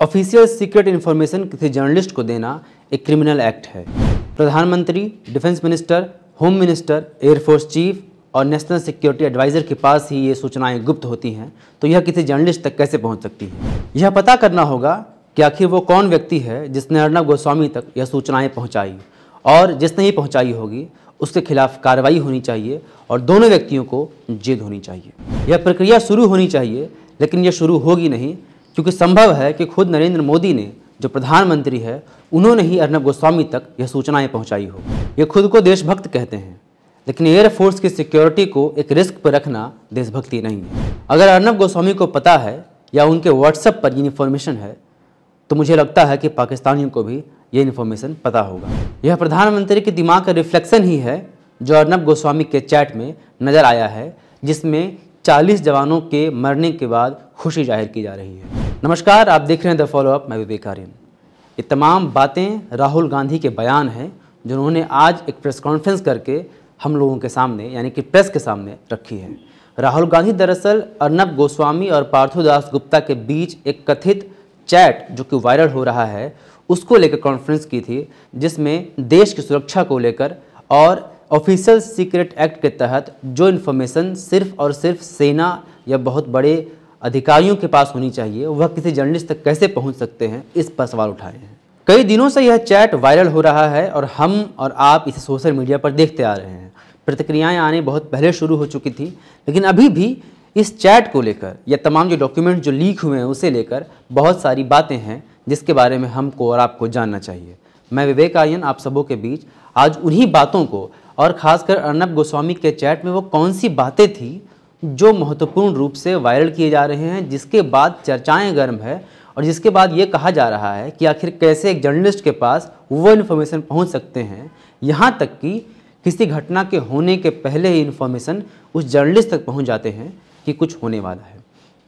Official secret information किसी journalist को देना एक क्रिमिनल एक्ट है। प्रधानमंत्री, defence minister, home minister, air force chief और नेशनल सिक्योरिटी एडवाइज़र के पास ही ये सूचनाएं गुप्त होती हैं, तो यह किसी जर्नलिस्ट तक कैसे पहुंच सकती है? यह पता करना होगा कि आखिर वो कौन व्यक्ति है जिसने अर्नब गोस्वामी तक यह सूचनाएं पहुंचाई, और जिसने ही पहुंचाई होगी उसके खिलाफ कार्रवाई होनी चाहिए और दोनों व्यक्तियों को जेल होनी चाहिए। यह प्रक्रिया शुरू होनी चाहिए, लेकिन यह शुरू होगी नहीं, क्योंकि संभव है कि खुद नरेंद्र मोदी ने, जो प्रधानमंत्री है, उन्होंने ही अर्नब गोस्वामी तक यह सूचनाएं पहुंचाई हो। ये खुद को देशभक्त कहते हैं, लेकिन एयरफोर्स की सिक्योरिटी को एक रिस्क पर रखना देशभक्ति नहीं है। अगर अर्नब गोस्वामी को पता है या उनके व्हाट्सएप पर ये इन्फॉर्मेशन है, तो मुझे लगता है कि पाकिस्तानियों को भी ये इन्फॉर्मेशन पता होगा। यह प्रधानमंत्री के दिमाग का रिफ्लेक्शन ही है जो अर्नब गोस्वामी के चैट में नज़र आया है, जिसमें 40 जवानों के मरने के बाद खुशी जाहिर की जा रही है। नमस्कार, आप देख रहे हैं द फॉलोअप, मैं विवेक आर्यन। ये तमाम बातें राहुल गांधी के बयान हैं जो उन्होंने आज एक प्रेस कॉन्फ्रेंस करके हम लोगों के सामने, यानी कि प्रेस के सामने रखी है। राहुल गांधी दरअसल अर्नब गोस्वामी और पार्थो दास गुप्ता के बीच एक कथित चैट जो कि वायरल हो रहा है, उसको लेकर कॉन्फ्रेंस की थी, जिसमें देश की सुरक्षा को लेकर और ऑफिशियल सीक्रेट एक्ट के तहत जो इन्फॉर्मेशन सिर्फ और सिर्फ सेना या बहुत बड़े अधिकारियों के पास होनी चाहिए, वह किसी जर्नलिस्ट तक कैसे पहुंच सकते हैं, इस पर सवाल उठाए हैं। कई दिनों से यह चैट वायरल हो रहा है और हम और आप इसे सोशल मीडिया पर देखते आ रहे हैं। प्रतिक्रियाएं आने बहुत पहले शुरू हो चुकी थी, लेकिन अभी भी इस चैट को लेकर या तमाम जो डॉक्यूमेंट जो लीक हुए हैं उसे लेकर बहुत सारी बातें हैं जिसके बारे में हमको और आपको जानना चाहिए। मैं विवेक आर्यन आप सबों के बीच आज उन्हीं बातों को, और ख़ासकर अर्नब गोस्वामी के चैट में वो कौन सी बातें थी जो महत्वपूर्ण रूप से वायरल किए जा रहे हैं, जिसके बाद चर्चाएं गर्म है और जिसके बाद ये कहा जा रहा है कि आखिर कैसे एक जर्नलिस्ट के पास वो इन्फॉर्मेशन पहुंच सकते हैं, यहाँ तक कि किसी घटना के होने के पहले ही इन्फॉर्मेशन उस जर्नलिस्ट तक पहुंच जाते हैं कि कुछ होने वाला है।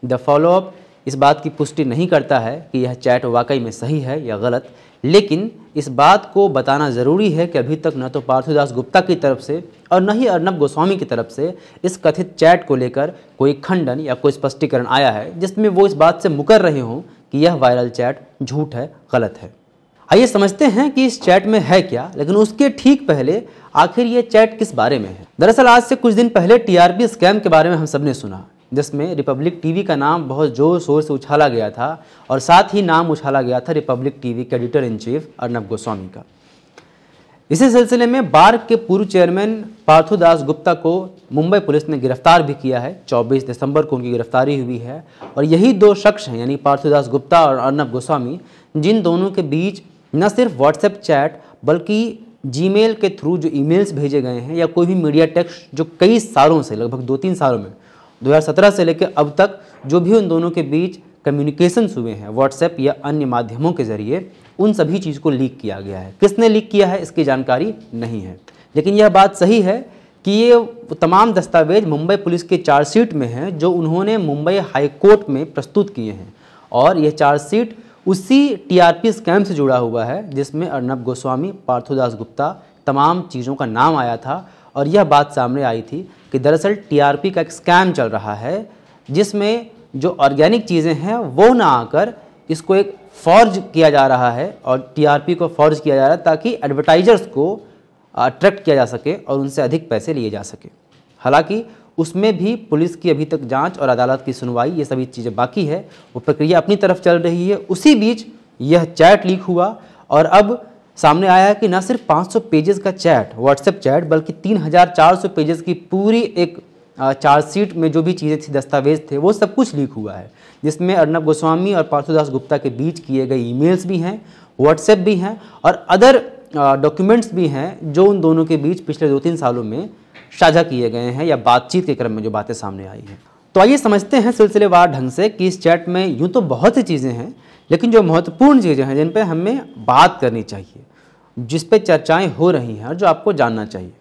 द फॉलोअप इस बात की पुष्टि नहीं करता है कि यह चैट वाकई में सही है या गलत, लेकिन इस बात को बताना ज़रूरी है कि अभी तक न तो पार्थो दास गुप्ता की तरफ से और न ही अर्नब गोस्वामी की तरफ से इस कथित चैट को लेकर कोई खंडन या कोई स्पष्टीकरण आया है जिसमें वो इस बात से मुकर रहे हों कि यह वायरल चैट झूठ है, गलत है। आइए समझते हैं कि इस चैट में है क्या, लेकिन उसके ठीक पहले आखिर ये चैट किस बारे में है। दरअसल आज से कुछ दिन पहले टीआरपी स्कैम के बारे में हम सब ने सुना, जिसमें रिपब्लिक टीवी का नाम बहुत जोर शोर से उछाला गया था और साथ ही नाम उछाला गया था रिपब्लिक टीवी के editor in chief Arnab Goswami का। इसी सिलसिले में बार के पूर्व चेयरमैन पार्थो दास गुप्ता को मुंबई पुलिस ने गिरफ्तार भी किया है। 24 दिसंबर को उनकी गिरफ्तारी हुई है और यही दो शख्स हैं, यानी पार्थो दास गुप्ता और अर्नब गोस्वामी, जिन दोनों के बीच न सिर्फ व्हाट्सएप चैट बल्कि जीमेल के थ्रू जो ईमेल्स भेजे गए हैं या कोई भी मीडिया टेक्स्ट जो कई सालों से, लगभग 2-3 सालों में, 2017 से लेकर अब तक जो भी उन दोनों के बीच कम्युनिकेशंस हुए हैं व्हाट्सएप या अन्य माध्यमों के ज़रिए, उन सभी चीज़ को लीक किया गया है। किसने लीक किया है इसकी जानकारी नहीं है, लेकिन यह बात सही है कि ये तमाम दस्तावेज मुंबई पुलिस के चार्जशीट में हैं जो उन्होंने मुंबई हाई कोर्ट में प्रस्तुत किए हैं, और यह चार्जशीट उसी टीआरपी स्कैम से जुड़ा हुआ है जिसमें अर्नब गोस्वामी, पार्थो दास गुप्ता, तमाम चीज़ों का नाम आया था। और यह बात सामने आई थी कि दरअसल टीआरपी का एक स्कैम चल रहा है जिसमें जो ऑर्गेनिक चीज़ें हैं वो ना आकर इसको एक फॉर्ज किया जा रहा है और टीआरपी को फॉर्ज किया जा रहा है ताकि एडवर्टाइजर्स को अट्रैक्ट किया जा सके और उनसे अधिक पैसे लिए जा सके। हालांकि उसमें भी पुलिस की अभी तक जांच और अदालत की सुनवाई, ये सभी चीज़ें बाकी है, वो प्रक्रिया अपनी तरफ चल रही है। उसी बीच यह चैट लीक हुआ और अब सामने आया है कि न सिर्फ 500 पेजेस का चैट, व्हाट्सएप चैट, बल्कि 3400 पेजेस की पूरी एक चार्जशीट में जो भी चीज़ें थी, दस्तावेज थे, वो सब कुछ लीक हुआ है, जिसमें अर्नब गोस्वामी और पार्थो दास गुप्ता के बीच किए गए ईमेल्स भी हैं, व्हाट्सएप भी हैं और अदर डॉक्यूमेंट्स भी हैं जो उन दोनों के बीच पिछले 2-3 सालों में साझा किए गए हैं या बातचीत के क्रम में जो बातें सामने आई हैं। तो आइए समझते हैं सिलसिलेवार ढंग से कि इस चैट में यूँ तो बहुत सी चीज़ें हैं, लेकिन जो महत्वपूर्ण चीज़ें हैं जिन पर हमें बात करनी चाहिए, जिस पे चर्चाएं हो रही हैं और जो आपको जानना चाहिए।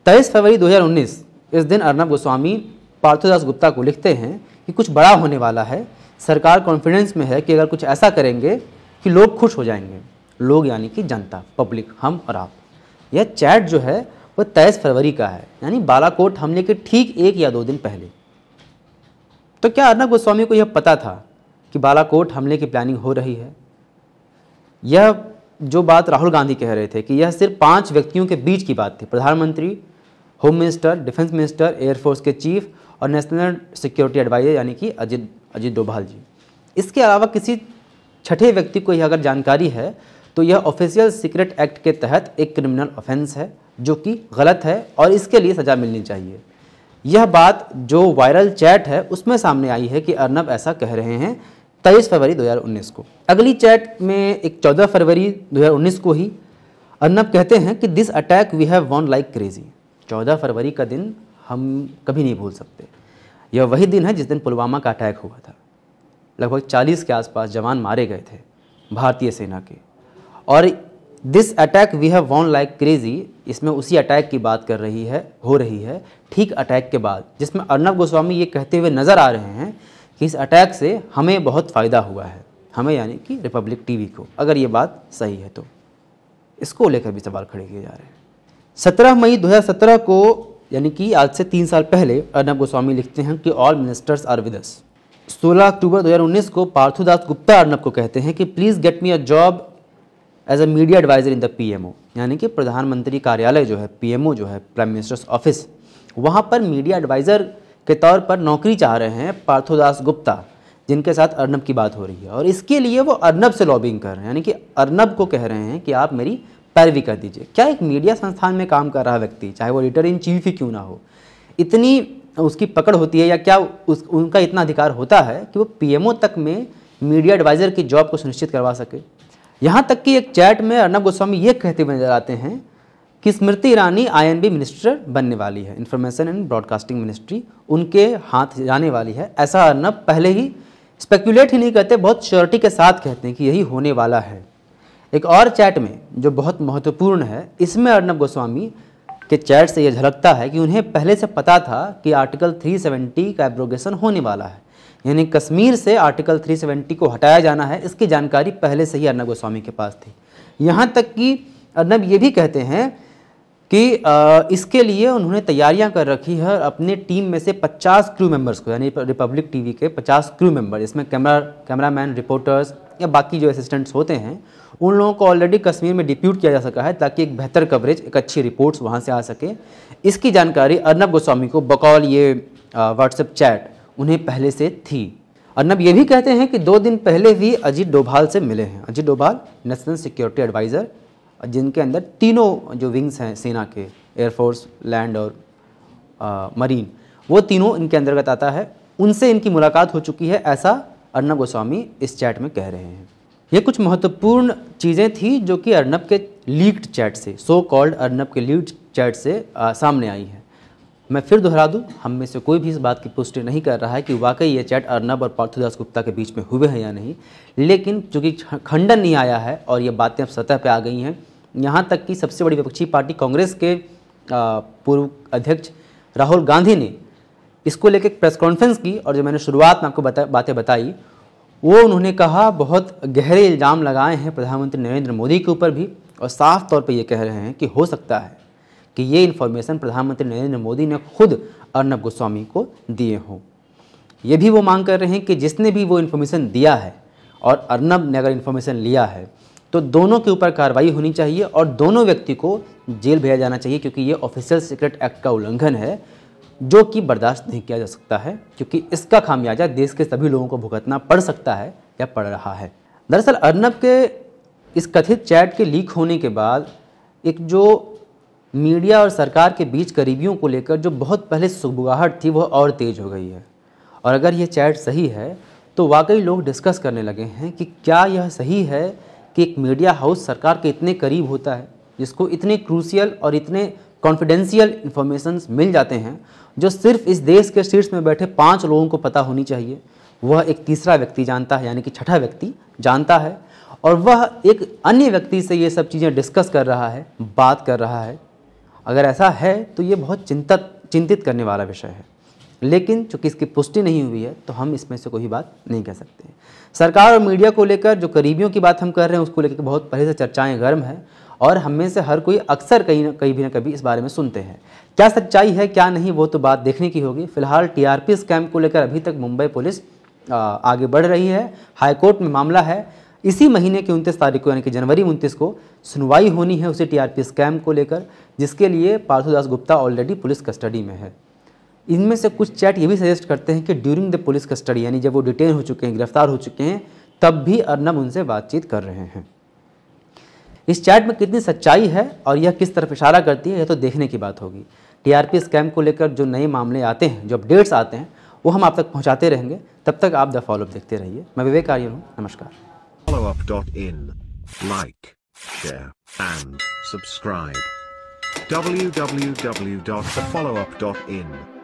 23 फरवरी 2019 इस दिन अर्नब गोस्वामी पार्थो दास गुप्ता को लिखते हैं कि कुछ बड़ा होने वाला है, सरकार कॉन्फिडेंस में है कि अगर कुछ ऐसा करेंगे कि लोग खुश हो जाएंगे। लोग यानी कि जनता, पब्लिक, हम और आप। यह चैट जो है वो 23 फरवरी का है, यानी बालाकोट हमले के ठीक 1 या 2 दिन पहले। तो क्या अर्नब गोस्वामी को यह पता था कि बालाकोट हमले की प्लानिंग हो रही है। यह जो बात राहुल गांधी कह रहे थे कि यह सिर्फ 5 व्यक्तियों के बीच की बात थी, प्रधानमंत्री, home minister, defence minister, air force के चीफ और नेशनल सिक्योरिटी एडवाइजर यानी कि अजित डोभाल जी। इसके अलावा किसी छठे व्यक्ति को यह अगर जानकारी है तो यह ऑफिशियल सीक्रेट एक्ट के तहत एक क्रिमिनल ऑफेंस है जो कि गलत है और इसके लिए सज़ा मिलनी चाहिए। यह बात जो वायरल चैट है उसमें सामने आई है कि अर्नब ऐसा कह रहे हैं 23 फरवरी 2019 को। अगली चैट में एक 14 फरवरी 2019 को ही अर्नब कहते हैं कि this attack we have won like crazy. 14 फरवरी का दिन हम कभी नहीं भूल सकते। यह वही दिन है जिस दिन पुलवामा का अटैक हुआ था। लगभग 40 के आसपास जवान मारे गए थे भारतीय सेना के। और this attack we have won like crazy, इसमें उसी अटैक की बात हो रही है ठीक अटैक के बाद, जिसमें अर्नब गोस्वामी ये कहते हुए नज़र आ रहे हैं कि इस अटैक से हमें बहुत फ़ायदा हुआ है, हमें यानी कि रिपब्लिक टीवी को, अगर ये बात सही है तो। इसको लेकर भी सवाल खड़े किए जा रहे हैं। 17 मई 2017 को यानी कि आज से 3 साल पहले अर्नब गोस्वामी लिखते हैं कि all ministers are with us. 16 अक्टूबर 2019 को पार्थुदास गुप्ता अर्नब को कहते हैं कि please get me a job as a media adviser in the PMO, यानी कि प्रधानमंत्री कार्यालय जो है, पीएमओ जो है, प्राइम मिनिस्टर्स ऑफिस, वहाँ पर मीडिया एडवाइज़र के तौर पर नौकरी चाह रहे हैं पार्थुदास गुप्ता, जिनके साथ अर्नब की बात हो रही है। और इसके लिए वो अर्नब से लॉबिंग कर रहे हैं, यानी कि अर्नब को कह रहे हैं कि आप मेरी पैरवी कर दीजिए। क्या एक मीडिया संस्थान में काम कर रहा व्यक्ति, चाहे वो एडिटर इन चीफ ही क्यों ना हो, इतनी उसकी पकड़ होती है या क्या उनका इतना अधिकार होता है कि वो पीएमओ तक में मीडिया एडवाइज़र की जॉब को सुनिश्चित करवा सके? यहाँ तक कि एक चैट में अर्नब गोस्वामी ये कहते हुए नजर आते हैं कि स्मृति ईरानी आईएनबी मिनिस्टर बनने वाली है, इंफॉर्मेशन एंड ब्रॉडकास्टिंग मिनिस्ट्री उनके हाथ जाने वाली है। ऐसा अर्नब पहले ही स्पेक्यूलेट ही नहीं करते, बहुत श्योरिटी के साथ कहते हैं कि यही होने वाला है। एक और चैट में जो बहुत महत्वपूर्ण है, इसमें अर्नब गोस्वामी के चैट से यह झलकता है कि उन्हें पहले से पता था कि आर्टिकल 370 का एब्रोगेशन होने वाला है, यानी कश्मीर से आर्टिकल 370 को हटाया जाना है। इसकी जानकारी पहले से ही अर्नब गोस्वामी के पास थी। यहाँ तक कि अर्नब ये भी कहते हैं कि इसके लिए उन्होंने तैयारियां कर रखी है। अपने टीम में से 50 क्रू मेंबर्स को, यानी रिपब्लिक टीवी के 50 क्रू मेंबर, इसमें कैमरामैन, रिपोर्टर्स या बाकी जो असिस्टेंट्स होते हैं, उन लोगों को ऑलरेडी कश्मीर में डिप्यूट किया जा सका है ताकि एक बेहतर कवरेज, एक अच्छी रिपोर्ट्स वहाँ से आ सके। इसकी जानकारी अर्नब गोस्वामी को बकौल ये व्हाट्सएप चैट उन्हें पहले से थी। अर्नब ये भी कहते हैं कि 2 दिन पहले भी अजित डोभाल से मिले हैं। Ajit Doval national security adviser, जिनके अंदर तीनों जो विंग्स हैं सेना के, एयरफोर्स, लैंड और मरीन, वो तीनों इनके अंतर्गत आता है। उनसे इनकी मुलाकात हो चुकी है, ऐसा अर्नब गोस्वामी इस चैट में कह रहे हैं। ये कुछ महत्वपूर्ण चीज़ें थी जो कि अर्नब के लीक्ड चैट से, सो कॉल्ड अर्नब के लीक्ड चैट से सामने आई है। मैं फिर दोहरा दूं, हम में से कोई भी इस बात की पुष्टि नहीं कर रहा है कि वाकई ये चैट अर्नब और पार्थुदास गुप्ता के बीच में हुए हैं या नहीं, लेकिन चूंकि खंडन नहीं आया है और ये बातें अब सतह पे आ गई हैं, यहाँ तक कि सबसे बड़ी विपक्षी पार्टी कांग्रेस के पूर्व अध्यक्ष राहुल गांधी ने इसको लेकर एक प्रेस कॉन्फ्रेंस की और जो मैंने शुरुआत में आपको बातें बताई, वो उन्होंने कहा, बहुत गहरे इल्ज़ाम लगाए हैं प्रधानमंत्री नरेंद्र मोदी के ऊपर भी, और साफ तौर पे ये कह रहे हैं कि हो सकता है कि ये इन्फॉर्मेशन प्रधानमंत्री नरेंद्र मोदी ने खुद अर्नब गोस्वामी को दिए हों। ये भी वो मांग कर रहे हैं कि जिसने भी वो इन्फॉर्मेशन दिया है और अर्नब ने अगर इन्फॉर्मेशन लिया है तो दोनों के ऊपर कार्रवाई होनी चाहिए और दोनों व्यक्ति को जेल भेजा जाना चाहिए, क्योंकि ये ऑफिशियल सीक्रेट एक्ट का उल्लंघन है जो कि बर्दाश्त नहीं किया जा सकता है, क्योंकि इसका खामियाजा देश के सभी लोगों को भुगतना पड़ सकता है या पड़ रहा है। दरअसल अर्नब के इस कथित चैट के लीक होने के बाद एक जो मीडिया और सरकार के बीच करीबियों को लेकर जो बहुत पहले सुगबुगाहट थी, वह और तेज़ हो गई है। और अगर ये चैट सही है तो वाकई लोग डिस्कस करने लगे हैं कि क्या यह सही है कि एक मीडिया हाउस सरकार के इतने करीब होता है, जिसको इतने क्रूशियल और इतने कॉन्फिडेंशियल इन्फॉर्मेशंस मिल जाते हैं जो सिर्फ इस देश के शीर्ष में बैठे 5 लोगों को पता होनी चाहिए, वह एक तीसरा व्यक्ति जानता है, यानी कि छठा व्यक्ति जानता है, और वह एक अन्य व्यक्ति से ये सब चीज़ें डिस्कस कर रहा है, बात कर रहा है। अगर ऐसा है तो ये बहुत चिंतित करने वाला विषय है, लेकिन चूँकि इसकी पुष्टि नहीं हुई है तो हम इसमें से कोई बात नहीं कह सकते। सरकार और मीडिया को लेकर जो करीबियों की बात हम कर रहे हैं उसको लेकर बहुत पहले से चर्चाएं गर्म हैं और हम में से हर कोई अक्सर कहीं ना कभी इस बारे में सुनते हैं। क्या सच्चाई है क्या नहीं वो तो बात देखने की होगी। फिलहाल टीआरपी स्कैम को लेकर अभी तक मुंबई पुलिस आगे बढ़ रही है। हाईकोर्ट में मामला है। इसी महीने की 29 तारीख को यानी कि जनवरी 29 को सुनवाई होनी है उसे टीआरपी स्कैम को लेकर, जिसके लिए पार्थुदास गुप्ता ऑलरेडी पुलिस कस्टडी में है। इनमें से कुछ चैट ये भी सजेस्ट करते हैं कि ड्यूरिंग द पुलिस कस्टडी यानी जब वो डिटेन हो चुके हैं, गिरफ्तार हो चुके हैं, तब भी अर्नब उनसे बातचीत कर रहे हैं। इस चैट में कितनी सच्चाई है और यह किस तरफ इशारा करती है, यह तो देखने की बात होगी। टीआरपी स्कैम को लेकर जो नए मामले आते हैं, जो अपडेट्स आते हैं, वो हम आप तक पहुंचाते रहेंगे। तब तक आप द फॉलोअप देखते रहिए। मैं विवेक आर्यन हूँ। नमस्कार। Followup.in. Like, share, and subscribe. www.thefollowup.in